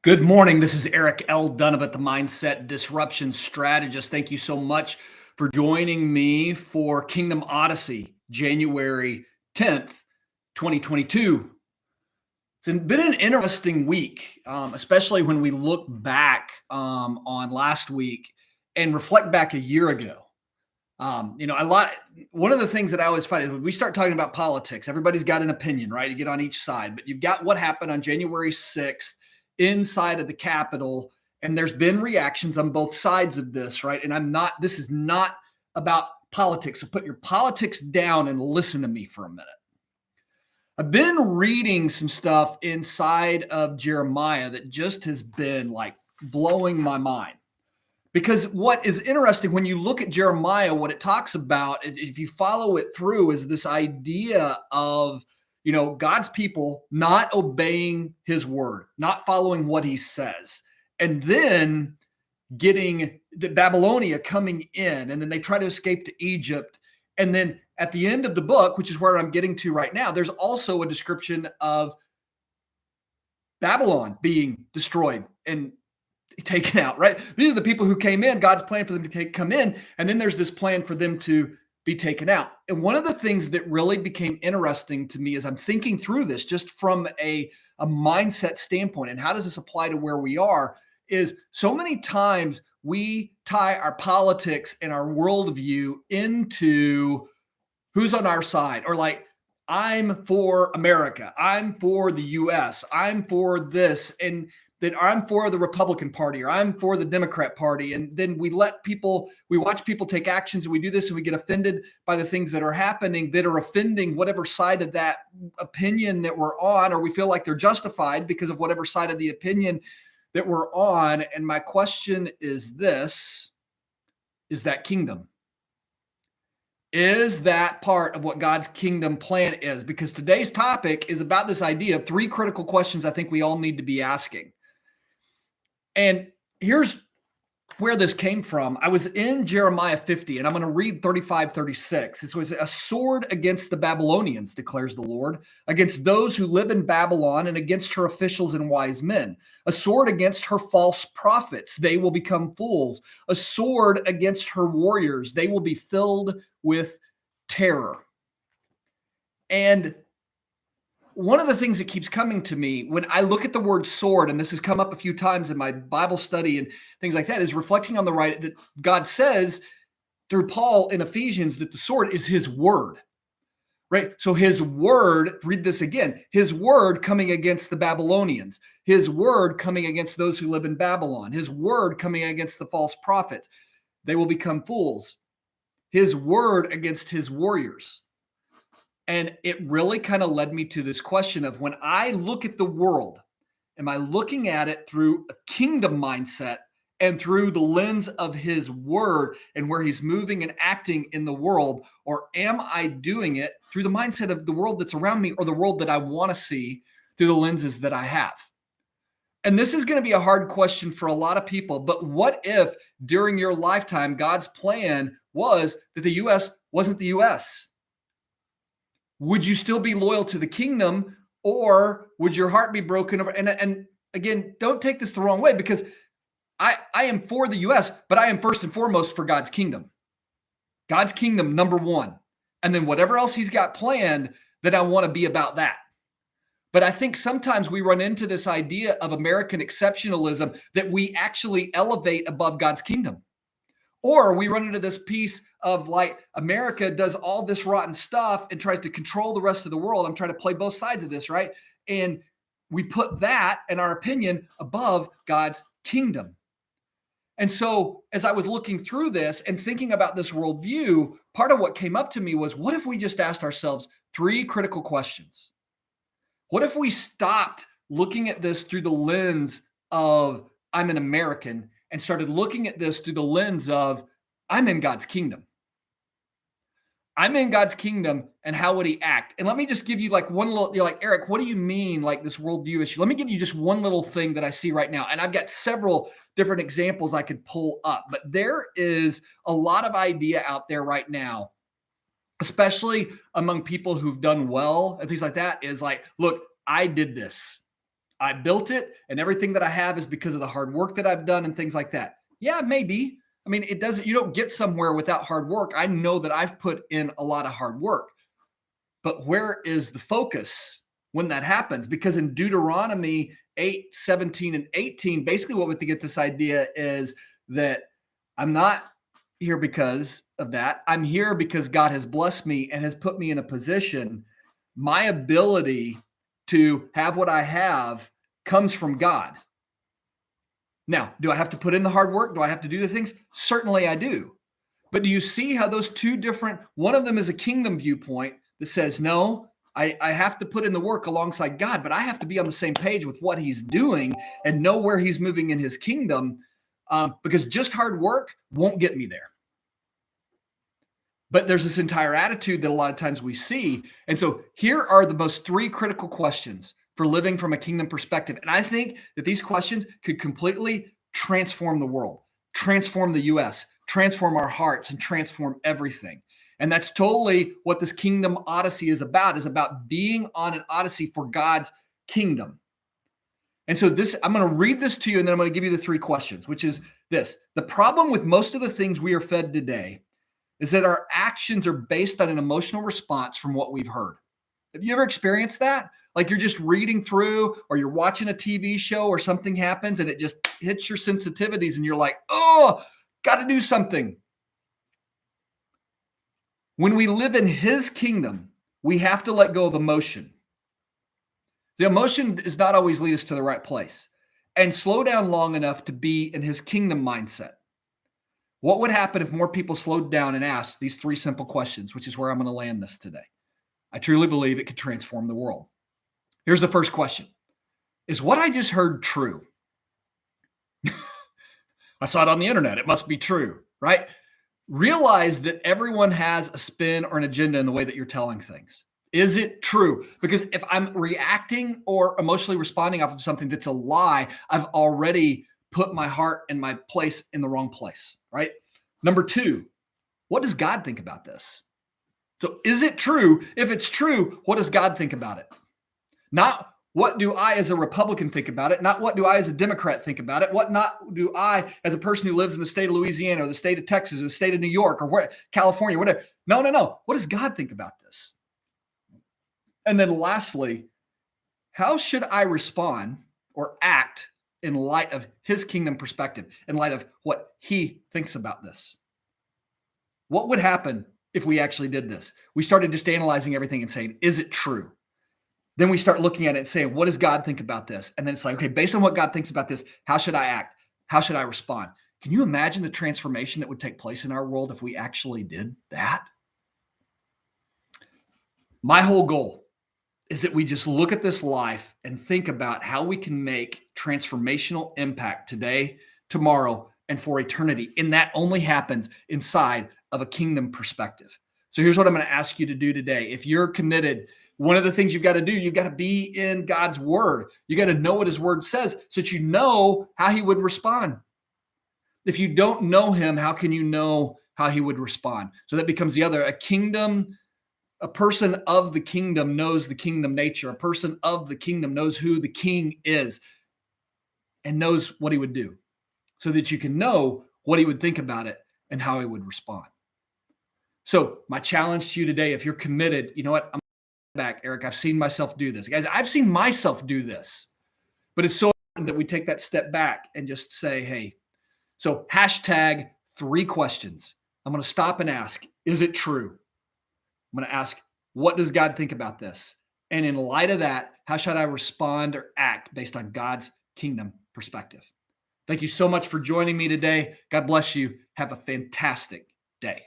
Good morning. This is Eric L. Donovan, the Mindset Disruption Strategist. Thank you so much for joining me for Kingdom Odyssey, January 10th, 2022. Been an interesting week, especially when we look back on last week and reflect back a year ago. A lot. One of the things that I always find is when we start talking about politics, everybody's got an opinion, right? You get on each side, but you've got what happened on January 6th inside of the Capitol, and there's been reactions on both sides of this, right? And this is not about politics. So put your politics down and listen to me for a minute. I've been reading some stuff inside of Jeremiah that just has been like blowing my mind. Because what is interesting when you look at Jeremiah, what it talks about, if you follow it through, is this idea of, God's people not obeying his word, not following what he says, and then getting the Babylonia coming in, and then they try to escape to Egypt. And then at the end of the book, which is where I'm getting to right now, there's also a description of Babylon being destroyed and taken out, right? These are the people who came in, God's plan for them to come in, and then there's this plan for them to be taken out. And one of the things that really became interesting to me as I'm thinking through this, just from a mindset standpoint, and how does this apply to where we are, is so many times we tie our politics and our worldview into who's on our side, or like, I'm for America, I'm for the US, I'm for this, and that I'm for the Republican Party or I'm for the Democrat Party. And then we watch people take actions, and we do this, and we get offended by the things that are happening that are offending whatever side of that opinion that we're on, or we feel like they're justified because of whatever side of the opinion that we're on. And my question is this: is that kingdom? Is that part of what God's kingdom plan is? Because today's topic is about this idea of three critical questions I think we all need to be asking. And here's where this came from. I was in Jeremiah 50, and I'm going to read 35, 36. This was: a sword against the Babylonians, declares the Lord, against those who live in Babylon, and against her officials and wise men. A sword against her false prophets, they will become fools. A sword against her warriors, they will be filled with terror. And one of the things that keeps coming to me when I look at the word sword, and this has come up a few times in my Bible study and things like that, is reflecting on the right that God says through Paul in Ephesians that the sword is his word, right? So his word, read this again, his word coming against the Babylonians, his word coming against those who live in Babylon, his word coming against the false prophets. They will become fools. His word against his warriors. And it really kind of led me to this question of, when I look at the world, am I looking at it through a kingdom mindset and through the lens of his word and where he's moving and acting in the world? Or am I doing it through the mindset of the world that's around me, or the world that I want to see through the lenses that I have? And this is going to be a hard question for a lot of people, but what if during your lifetime, God's plan was that the U.S. wasn't the U.S.? Would you still be loyal to the kingdom, or would your heart be broken over? And again, don't take this the wrong way, because I am for the U.S., but I am first and foremost for God's kingdom. God's kingdom, number one. And then whatever else he's got planned, that I want to be about that. But I think sometimes we run into this idea of American exceptionalism that we actually elevate above God's kingdom. Or we run into this piece of like, America does all this rotten stuff and tries to control the rest of the world. I'm trying to play both sides of this, right? And we put that, in our opinion, above God's kingdom. And so as I was looking through this and thinking about this worldview, part of what came up to me was, what if we just asked ourselves three critical questions? What if we stopped looking at this through the lens of, I'm an American, and started looking at this through the lens of, I'm in God's kingdom. I'm in God's kingdom, and how would he act? And let me just give you like one little, you're like, Eric, what do you mean like this worldview issue? Let me give you just one little thing that I see right now. And I've got several different examples I could pull up, but there is a lot of idea out there right now, especially among people who've done well and things like that, is like, look, I did this. I built it and everything that I have is because of the hard work that I've done and things like that. Yeah, maybe. I mean, it doesn't, you don't get somewhere without hard work. I know that I've put in a lot of hard work, but where is the focus when that happens? Because in Deuteronomy 8:17 and 18, basically what we get this idea is that I'm not here because of that. I'm here because God has blessed me and has put me in a position. My ability to have what I have comes from God. Now, do I have to put in the hard work? Do I have to do the things? Certainly I do. But do you see how those two different, one of them is a kingdom viewpoint that says, no, I have to put in the work alongside God, but I have to be on the same page with what he's doing and know where he's moving in his kingdom, because just hard work won't get me there. But there's this entire attitude that a lot of times we see. And so here are the most three critical questions for living from a kingdom perspective. And I think that these questions could completely transform the world, transform the US, transform our hearts, and transform everything. And that's totally what this kingdom odyssey is about being on an odyssey for God's kingdom. And so this, I'm going to read this to you, and then I'm going to give you the three questions, which is this. The problem with most of the things we are fed today is that our actions are based on an emotional response from what we've heard. Have you ever experienced that? Like you're just reading through or you're watching a TV show or something happens and it just hits your sensitivities and you're like, oh, got to do something. When we live in his kingdom, we have to let go of emotion. The emotion does not always lead us to the right place, and slow down long enough to be in his kingdom mindset. What would happen if more people slowed down and asked these three simple questions, which is where I'm going to land this today? I truly believe it could transform the world. Here's the first question. Is what I just heard true? I saw it on the internet. It must be true, right? Realize that everyone has a spin or an agenda in the way that you're telling things. Is it true? Because if I'm reacting or emotionally responding off of something that's a lie, I've already put my heart and my place in the wrong place, right? Number two, what does God think about this? So is it true? If it's true, what does God think about it? Not what do I as a Republican think about it? Not what do I as a Democrat think about it? What not do I as a person who lives in the state of Louisiana or the state of Texas or the state of New York or where, California, whatever. No. What does God think about this? And then lastly, how should I respond or act in light of his kingdom perspective, in light of what he thinks about this? What would happen if we actually did this? We started just analyzing everything and saying, is it true? Then we start looking at it and saying, what does God think about this? And then it's like, okay, based on what God thinks about this, how should I act? How should I respond? Can you imagine the transformation that would take place in our world if we actually did that? My whole goal is that we just look at this life and think about how we can make transformational impact today, tomorrow, and for eternity. And that only happens inside of a kingdom perspective. So here's what I'm going to ask you to do today. If you're committed, one of the things you've got to do, you've got to be in God's word. You got to know what his word says so that you know how he would respond. If you don't know him, how can you know how he would respond? So that becomes the other, a person of the kingdom knows the kingdom nature. A person of the kingdom knows who the king is and knows what he would do so that you can know what he would think about it and how he would respond. So my challenge to you today, if you're committed, you know what? I'm back, Eric. I've seen myself do this. Guys, I've seen myself do this. But it's so important that we take that step back and just say, hey, so hashtag 3 questions. I'm going to stop and ask, is it true? I'm going to ask, what does God think about this? And in light of that, how should I respond or act based on God's kingdom perspective? Thank you so much for joining me today. God bless you. Have a fantastic day.